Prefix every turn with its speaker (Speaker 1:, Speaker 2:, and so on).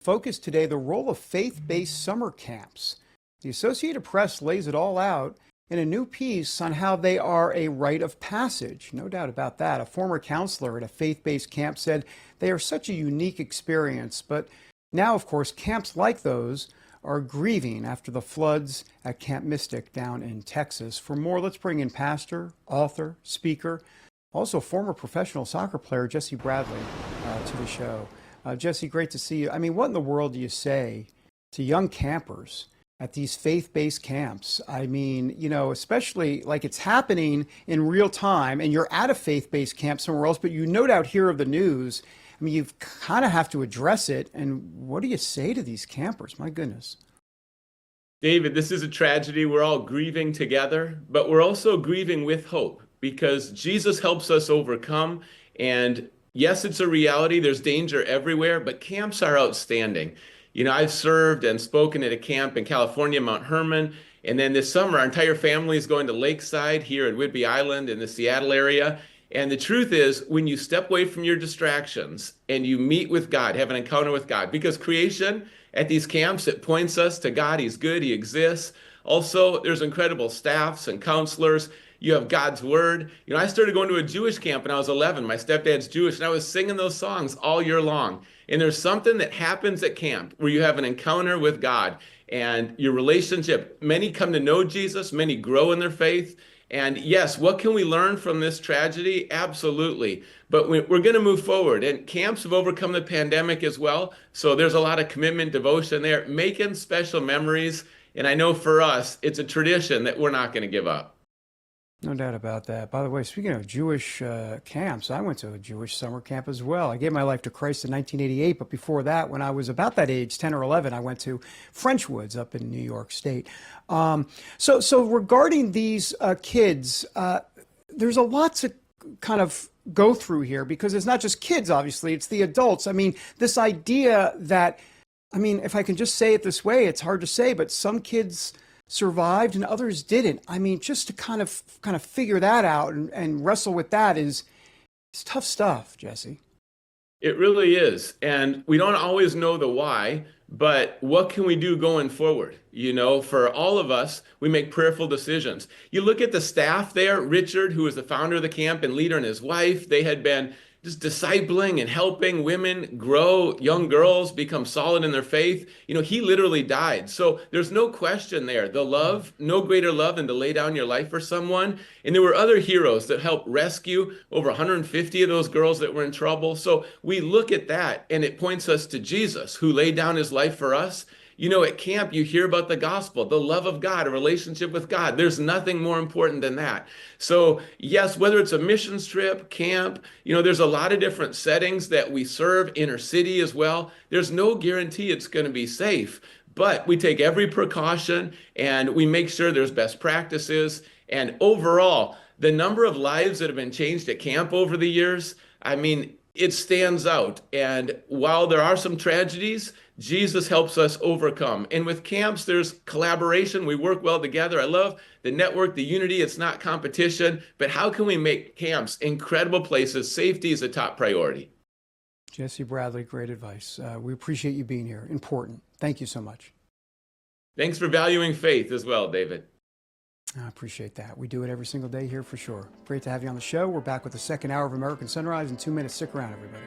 Speaker 1: Focus today the role of faith-based summer camps. The Associated Press lays it all out in a new piece on how they are a rite of passage. No doubt about that. A former counselor at a faith-based camp said they are such a unique experience. But now, of course, camps like those are grieving after the floods at Camp Mystic down in Texas. For more, let's bring in pastor, author, speaker, also former professional soccer player Jesse Bradley to the show. Jesse, great to see you. I mean, what in the world do you say to young campers at these faith-based camps? I mean, you know, especially like it's happening in real time and you're at a faith-based camp somewhere else, but you no doubt hear of the news. I mean, you kind of have to address it. And what do you say to these campers? My goodness.
Speaker 2: David, this is a tragedy. We're all grieving together, but we're also grieving with hope because Jesus helps us overcome. And yes, it's a reality. There's danger everywhere, but camps are outstanding. You know, I've served and spoken at a camp in California, Mount Hermon. And then this summer, our entire family is going to Lakeside here at Whidbey Island in the Seattle area. And the truth is, when you step away from your distractions and you meet with God, have an encounter with God, because creation at these camps, it points us to God. He's good. He exists. Also, there's incredible staffs and counselors. You have God's word. You know, I started going to a Jewish camp when I was 11. My stepdad's Jewish, and I was singing those songs all year long. And there's something that happens at camp where you have an encounter with God and your relationship. Many come to know Jesus. Many grow in their faith. And yes, what can we learn from this tragedy? Absolutely. But we're going to move forward. And camps have overcome the pandemic as well. So there's a lot of commitment, devotion there, making special memories. And I know for us, it's a tradition that we're not going to give up.
Speaker 1: No doubt about that. By the way, speaking of Jewish camps, I went to a Jewish summer camp as well. I gave my life to Christ in 1988, but before that, when I was about that age, 10 or 11, I went to Frenchwoods up in New York State. So regarding these kids, there's a lot to kind of go through here because it's not just kids, obviously, it's the adults. I mean, this idea that, I mean, if I can just say it this way, it's hard to say, but some kids survived and others didn't. I mean, just to kind of figure that out and wrestle with that is tough stuff, Jesse.
Speaker 2: It really is. And we don't always know the why, but what can we do going forward? You know, for all of us, we make prayerful decisions. You look at the staff there, Richard, who was the founder of the camp and leader, and his wife, they had been just discipling and helping women grow, young girls become solid in their faith. You know, he literally died. So there's no question there. The love, no greater love than to lay down your life for someone. And there were other heroes that helped rescue over 150 of those girls that were in trouble. So we look at that and it points us to Jesus, who laid down his life for us. You know, at camp, you hear about the gospel, the love of God, a relationship with God. There's nothing more important than that. So yes, whether it's a missions trip, camp, you know, there's a lot of different settings that we serve, inner city as well. There's no guarantee it's going to be safe, but we take every precaution and we make sure there's best practices. And overall, the number of lives that have been changed at camp over the years, I mean, it stands out. And while there are some tragedies, Jesus helps us overcome. And with camps, there's collaboration. We work well together. I love the network, the unity. It's not competition. But how can we make camps incredible places? Safety is a top priority.
Speaker 1: Jesse Bradley, great advice. We appreciate you being here. Important. Thank you so much.
Speaker 2: Thanks for valuing faith as well, David.
Speaker 1: I appreciate that. We do it every single day here for sure. Great to have you on the show. We're back with the second hour of American Sunrise in 2 minutes. Stick around, everybody.